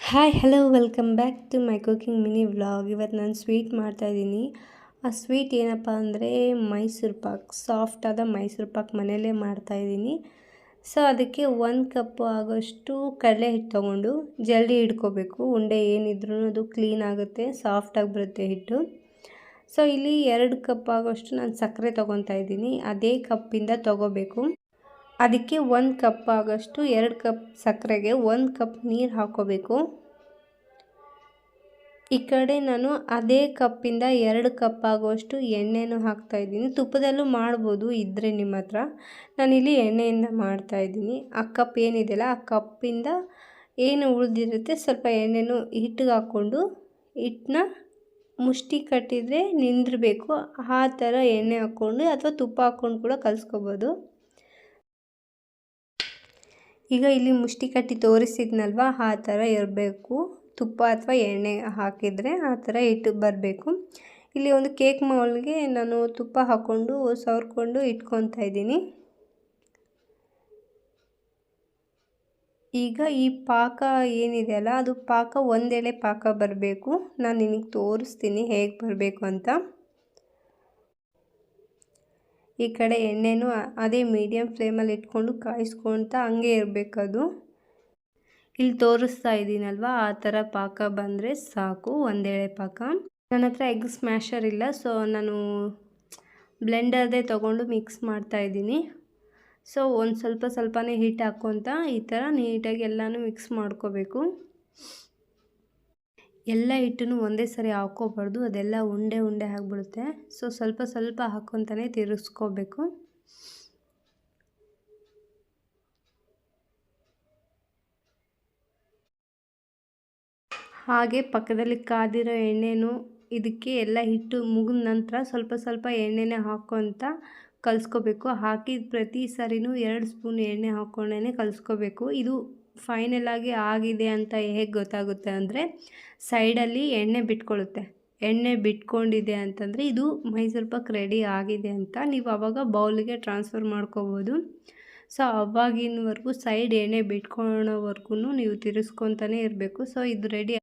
Hi hello welcome back to my cooking mini vlog. ಇವತ್ತು ನಾನು sweet ಮಾಡ್ತಾಯಿದ್ದೀನಿ. ಆ ಸ್ವೀಟ್ ಏನಪ್ಪ ಅಂದರೆ ಮೈಸೂರು ಪಾಕ್, ಸಾಫ್ಟಾದ ಮೈಸೂರು ಪಾಕ್ ಮನೆಯಲ್ಲೇ ಮಾಡ್ತಾಯಿದ್ದೀನಿ. ಸೊ ಅದಕ್ಕೆ 1 ಕಪ್ ಆಗೋಷ್ಟು ಕಡಲೆ ಹಿಟ್ಟು ತೊಗೊಂಡು ಜಲ್ದಿ ಹಿಡ್ಕೋಬೇಕು. ಉಂಡೆ ಏನಿದ್ರೂ ಅದು ಕ್ಲೀನ್ ಆಗುತ್ತೆ, ಸಾಫ್ಟಾಗಿ ಬರುತ್ತೆ ಹಿಟ್ಟು. ಸೊ ಇಲ್ಲಿ 2 ಕಪ್ ಆಗೋಷ್ಟು ನಾನು ಸಕ್ಕರೆ ತೊಗೊತಾ ಇದ್ದೀನಿ. ಅದೇ ಕಪ್ಪಿಂದ ತೊಗೋಬೇಕು. ಅದಕ್ಕೆ 1 ಕಪ್ ಆಗೋಷ್ಟು 2 ಕಪ್ ಸಕ್ಕರೆಗೆ 1 ಕಪ್ ನೀರು ಹಾಕ್ಕೋಬೇಕು. ಈ ಕಡೆ ನಾನು ಅದೇ ಕಪ್ಪಿಂದ 2 ಕಪ್ ಆಗುವಷ್ಟು ಎಣ್ಣೆನೂ ಹಾಕ್ತಾಯಿದ್ದೀನಿ. ತುಪ್ಪದಲ್ಲೂ ಮಾಡ್ಬೋದು ಇದ್ದರೆ ನಿಮ್ಮ ಹತ್ರ. ನಾನಿಲ್ಲಿ ಎಣ್ಣೆಯಿಂದ ಮಾಡ್ತಾಯಿದ್ದೀನಿ. ಆ ಕಪ್ ಏನಿದೆಯಲ್ಲ ಆ ಕಪ್ಪಿಂದ ಏನು ಉಳಿದಿರುತ್ತೆ ಸ್ವಲ್ಪ ಎಣ್ಣೆನೂ ಹಿಟ್ಟಿಗೆ ಹಾಕ್ಕೊಂಡು ಹಿಟ್ಟನ್ನ ಮುಷ್ಟಿ ಕಟ್ಟಿದರೆ ನಿಂದಿರಬೇಕು. ಆ ಥರ ಎಣ್ಣೆ ಹಾಕ್ಕೊಂಡು ಅಥವಾ ತುಪ್ಪ ಹಾಕ್ಕೊಂಡು ಕೂಡ ಕಲಿಸ್ಕೋಬೋದು. ಈಗ ಇಲ್ಲಿ ಮುಷ್ಟಿ ಕಟ್ಟಿ ತೋರಿಸಿದ್ನಲ್ವ ಆ ಥರ ಇರಬೇಕು. ತುಪ್ಪ ಅಥವಾ ಎಣ್ಣೆ ಹಾಕಿದರೆ ಆ ಥರ ಹಿಟ್ಟು ಬರಬೇಕು. ಇಲ್ಲಿ ಒಂದು ಕೇಕ್ ಮೌಲ್ಗೆ ನಾನು ತುಪ್ಪ ಹಾಕ್ಕೊಂಡು ಸವರ್ಕೊಂಡು ಇಟ್ಕೊತಾ ಇದ್ದೀನಿ. ಈಗ ಈ ಪಾಕ ಏನಿದೆಯಲ್ಲ ಅದು ಪಾಕ ಒಂದೆಳೆ ಪಾಕ ಬರಬೇಕು. ನಾನು ನಿನಗೆ ತೋರಿಸ್ತೀನಿ ಹೇಗೆ ಬರಬೇಕು ಅಂತ. ಈ ಕಡೆ ಎಣ್ಣೆನೂ ಅದೇ ಮೀಡಿಯಮ್ ಫ್ಲೇಮಲ್ಲಿ ಇಟ್ಕೊಂಡು ಕಾಯಿಸ್ಕೊಳ್ತಾ ಹಂಗೆ ಇರಬೇಕದು. ಇಲ್ಲಿ ತೋರಿಸ್ತಾ ಇದ್ದೀನಲ್ವ ಆ ಥರ ಪಾಕ ಬಂದರೆ ಸಾಕು, ಒಂದೆಳೆ ಪಾಕ. ನನ್ನ ಹತ್ರ ಎಗ್ ಸ್ಮ್ಯಾಶರ್ ಇಲ್ಲ, ಸೊ ನಾನು ಬ್ಲೆಂಡರ್ದೇ ತೊಗೊಂಡು ಮಿಕ್ಸ್ ಮಾಡ್ತಾಯಿದ್ದೀನಿ. ಸೊ ಒಂದು ಸ್ವಲ್ಪನೇ ಹಿಟ್ಟು ಹಾಕ್ಕೊತ ಈ ಥರ ನೀಟಾಗಿ ಎಲ್ಲನೂ ಮಿಕ್ಸ್ ಮಾಡ್ಕೋಬೇಕು. ಎಲ್ಲ ಹಿಟ್ಟನ್ನು ಒಂದೇ ಸರಿ ಹಾಕ್ಕೋಬಾರ್ದು, ಅದೆಲ್ಲ ಉಂಡೆ ಆಗಿಬಿಡುತ್ತೆ. ಸೊ ಸ್ವಲ್ಪ ಹಾಕ್ಕೊತಾನೆ ತಿರುಗಿಸ್ಕೋಬೇಕು. ಹಾಗೆ ಪಕ್ಕದಲ್ಲಿ ಕಾದಿರೋ ಎಣ್ಣೆನೂ ಇದಕ್ಕೆ ಎಲ್ಲ ಹಿಟ್ಟು ಮುಗಿದ ನಂತರ ಸ್ವಲ್ಪ ಎಣ್ಣೆನೇ ಹಾಕ್ಕೊತ ಕಲಿಸ್ಕೋಬೇಕು. ಹಾಕಿದ ಪ್ರತಿ ಸರಿನೂ 2 ಸ್ಪೂನ್ ಎಣ್ಣೆ ಹಾಕ್ಕೊಂಡೇ ಕಲಿಸ್ಕೋಬೇಕು. ಇದು ಫೈನಲಾಗಿ ಆಗಿದೆ ಅಂತ ಹೇಗೆ ಗೊತ್ತಾಗುತ್ತೆ ಅಂದರೆ ಸೈಡಲ್ಲಿ ಎಣ್ಣೆ ಬಿಟ್ಕೊಳ್ಳುತ್ತೆ. ಎಣ್ಣೆ ಬಿಟ್ಕೊಂಡಿದೆ ಅಂತಂದರೆ ಇದು ಮೈಸೂರು ಪಾಕ್ ರೆಡಿ ಆಗಿದೆ ಅಂತ. ನೀವು ಆವಾಗ ಬೌಲಿಗೆ ಟ್ರಾನ್ಸ್ಫರ್ ಮಾಡ್ಕೋಬೋದು. ಸೊ ಅವಾಗಿನವರೆಗೂ ಸೈಡ್ ಎಣ್ಣೆ ಬಿಟ್ಕೊಳ್ಳೋವರೆಗೂ ನೀವು ತಿರ್ಸ್ಕೊತಾನೆ ಇರಬೇಕು. ಸೊ ಇದು ರೆಡಿ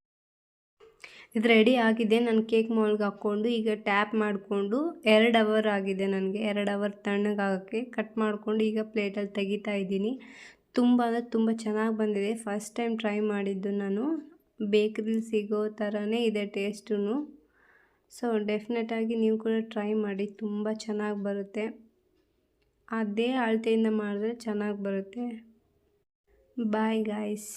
ಆಗಿದೆ. ನಾನು ಕೇಕ್ ಮೌಲ್ಗೆ ಹಾಕ್ಕೊಂಡು ಈಗ ಟ್ಯಾಪ್ ಮಾಡಿಕೊಂಡು 2 ಅವರ್ ಆಗಿದೆ ನನಗೆ. 2 ಅವರ್ ತಣ್ಣಗಾಗೋಕ್ಕೆ ಕಟ್ ಮಾಡಿಕೊಂಡು ಈಗ ಪ್ಲೇಟಲ್ಲಿ ತೆಗಿತಾ ಇದ್ದೀನಿ. ತುಂಬ ಅಂದರೆ ತುಂಬ ಚೆನ್ನಾಗಿ ಬಂದಿದೆ. ಫಸ್ಟ್ ಟೈಮ್ ಟ್ರೈ ಮಾಡಿದ್ದು ನಾನು. ಬೇಕ್ರಿಲಿ ಸಿಗೋ ಥರನೇ ಇದೆ ಟೇಸ್ಟು. ಸೊ ಡೆಫಿನೆಟಾಗಿ ನೀವು ಕೂಡ ಟ್ರೈ ಮಾಡಿ, ತುಂಬ ಚೆನ್ನಾಗಿ ಬರುತ್ತೆ. ಅದೇ ಅಳತೆಯಿಂದ ಮಾಡಿದ್ರೆ ಚೆನ್ನಾಗಿ ಬರುತ್ತೆ. Bye guys.